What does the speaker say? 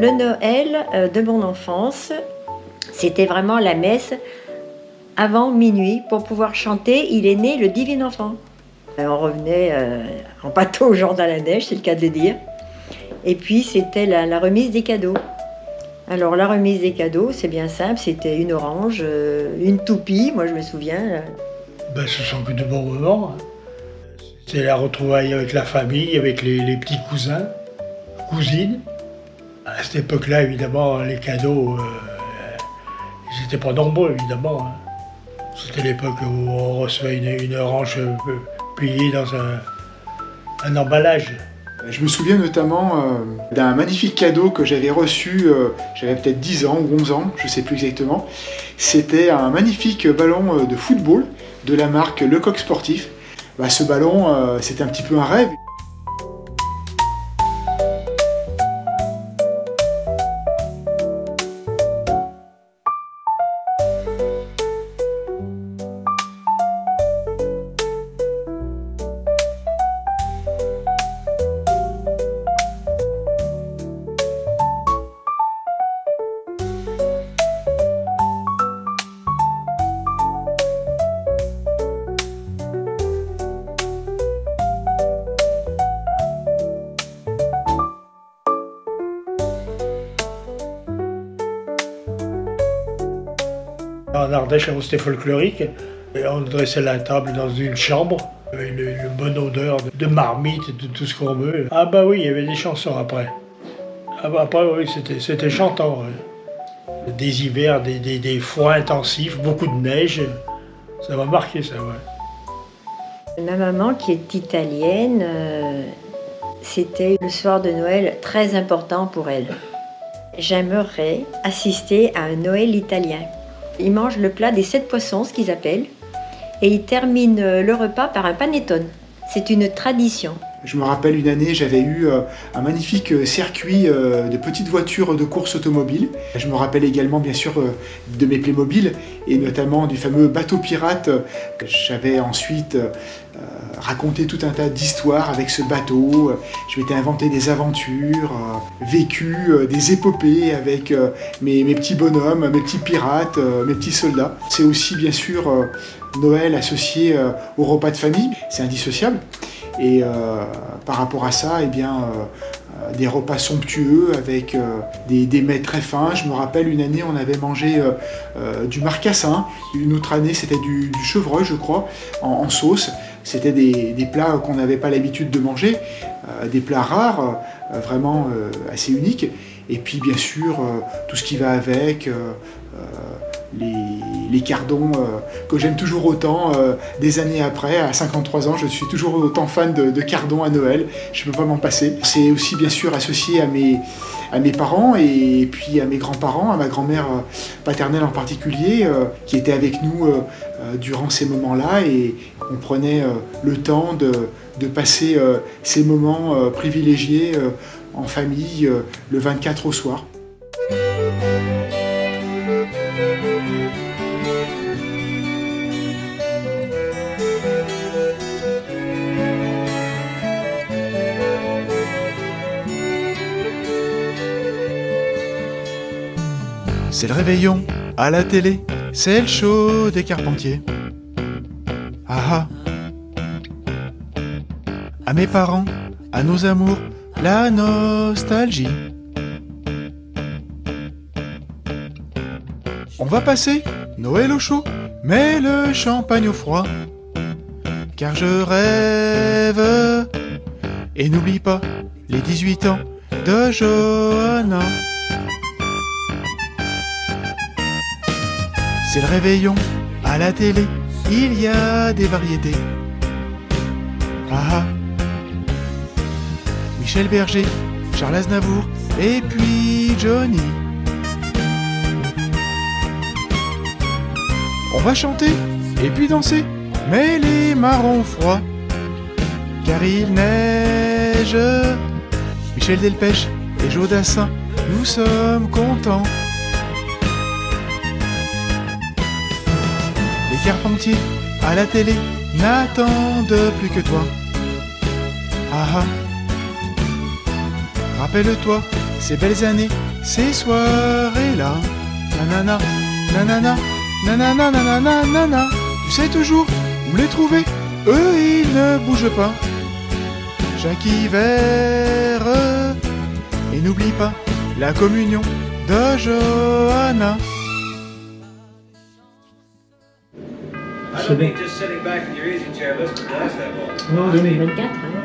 le Noël de mon enfance, c'était vraiment la messe avant minuit pour pouvoir chanter « Il est né le divin enfant ». On revenait en bateau au jour de la neige, c'est le cas de le dire. Et puis c'était la remise des cadeaux. Alors la remise des cadeaux, c'est bien simple, c'était une orange, une toupie, moi je me souviens. Ben, ce sont que de bons moments. C'est la retrouvaille avec la famille, avec les petits cousins, cousines. À cette époque-là, évidemment, les cadeaux, ils n'étaient pas nombreux, évidemment. C'était l'époque où on recevait une orange pliée dans un emballage. Je me souviens notamment d'un magnifique cadeau que j'avais reçu, j'avais peut-être 10 ans ou 11 ans, je ne sais plus exactement. C'était un magnifique ballon de football de la marque Lecoq Sportif. Ce ballon, c'était un petit peu un rêve. En Ardèche, c'était folklorique. Et on dressait la table dans une chambre, une bonne odeur de marmite, de tout ce qu'on veut. Ah bah oui, il y avait des chansons après. Ah bah après, oui, c'était chantant. Ouais. Des hivers, des froids intensifs, beaucoup de neige. Ça m'a marqué, ça, ouais. Ma maman, qui est italienne, c'était le soir de Noël très important pour elle. J'aimerais assister à un Noël italien. Ils mangent le plat des 7 poissons, ce qu'ils appellent, et ils terminent le repas par un panettone. C'est une tradition. Je me rappelle une année, j'avais eu un magnifique circuit de petites voitures de course automobile. Je me rappelle également, bien sûr, de mes Playmobil, et notamment du fameux bateau pirate. J'avais ensuite raconté tout un tas d'histoires avec ce bateau. Je m'étais inventé des aventures, vécu des épopées avec mes petits bonhommes, mes petits pirates, mes petits soldats. C'est aussi, bien sûr, Noël associé au repas de famille. C'est indissociable. Et par rapport à ça, eh bien, des repas somptueux avec des mets très fins. Je me rappelle une année, on avait mangé du marcassin. Une autre année, c'était du chevreuil, je crois, en sauce. C'était des plats qu'on n'avait pas l'habitude de manger, des plats rares, vraiment assez uniques. Et puis, bien sûr, tout ce qui va avec. Les cardons que j'aime toujours autant des années après. À 53 ans, je suis toujours autant fan de cardons à Noël. Je ne peux pas m'en passer. C'est aussi bien sûr associé à mes parents et puis à mes grands-parents, à ma grand-mère paternelle en particulier, qui était avec nous durant ces moments-là, et on prenait le temps de passer ces moments privilégiés en famille le 24 au soir. C'est le réveillon à la télé, c'est le show des Carpentiers. Ah ah. À mes parents, à nos amours, la nostalgie. On va passer Noël au chaud, mais le champagne au froid. Car je rêve, et n'oublie pas les 18 ans de Johanna. C'est le réveillon à la télé, il y a des variétés. Ah ah. Michel Berger, Charles Aznavour et puis Johnny. On va chanter et puis danser, mais les marrons froids, car il neige. Michel Delpech et Joe Dassin, nous sommes contents. Carpentier à la télé n'attendent plus que toi. Ah ah. Rappelle-toi ces belles années ces soirées-là. Nanana, nanana, nanana, nanana, nanana. Tu sais toujours où les trouver, eux ils ne bougent pas. Chaque hiver, et n'oublie pas la communion de Johanna. Non, 2024, hein.